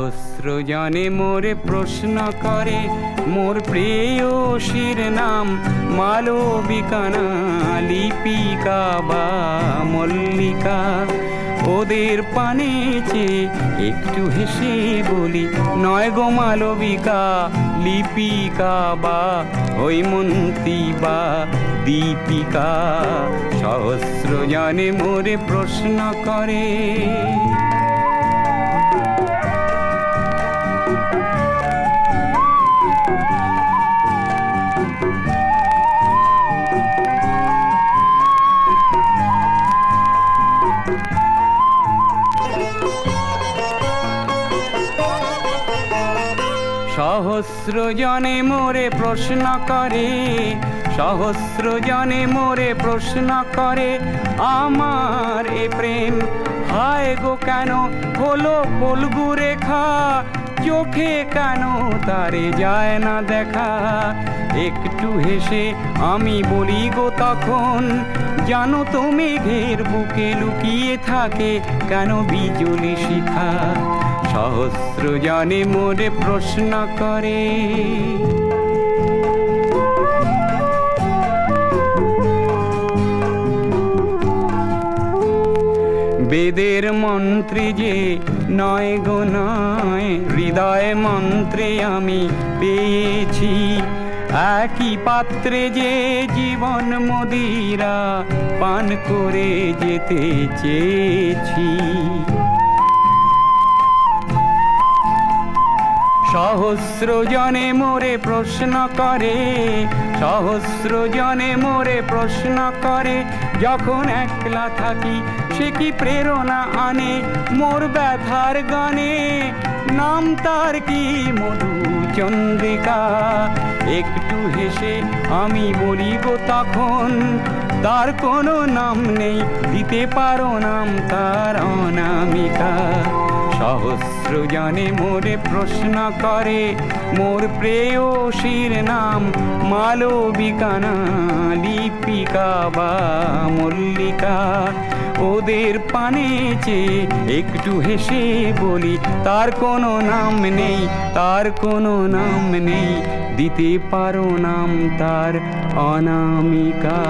সহস্র জনে মোরে প্রশ্ন করে, মোর প্রেয়সীর নাম মালবিকা না লিপিকা বা মল্লিকা। ওদের পানে চেয়ে একটু হেসে বলি, নয় গো মালবিকা, লিপিকা বা হৈমন্তী বা দীপিকা। সহস্র জনে মোরে প্রশ্ন করে। সহস্র জনে মোরে প্রশ্ন করে, সহস্র জনে মোরে প্রশ্ন করে, আমার এ প্রেম হায় গো কেন হলো ফল্গু রেখা, চোখে কেন তারে যায় না দেখা। একটু হেসে আমি বলি গো তখন, জানো তো মেঘের বুকে লুকিয়ে থাকে কেন বিজলি শিখা। সহস্র জনে মোরে প্রশ্ন করে। বেদের মন্ত্রে যে নয় গো নয়, হৃদয় মন্ত্রে আমি পেয়েছি। একই পাত্রে যে জীবন মদিরা পান করে যেতে চেয়েছি। সহস্র জনে মোরে প্রশ্ন করে, সহস্র জনে মোরে প্রশ্ন করে, যখন একলা থাকি সে কি প্রেরণা আনে মোর ব্যথার গানে, নাম তার কি মধু চন্দ্রিকা। একটু হেসে আমি বলি গো তখন, তার কোনো নাম নেই, দিতে পারো নাম তার অনামিকা। সহস্র জনে মোরে প্রশ্ন করে, মোর প্রেয়সীর নাম মালবিকা না লিপিকা বা মল্লিকা। ওদের পানে চেয়ে একটু হেসে বলি, তার কোনো নাম নেই, তার কোনো নাম নেই, দিতে পারো নাম তার অনামিকা।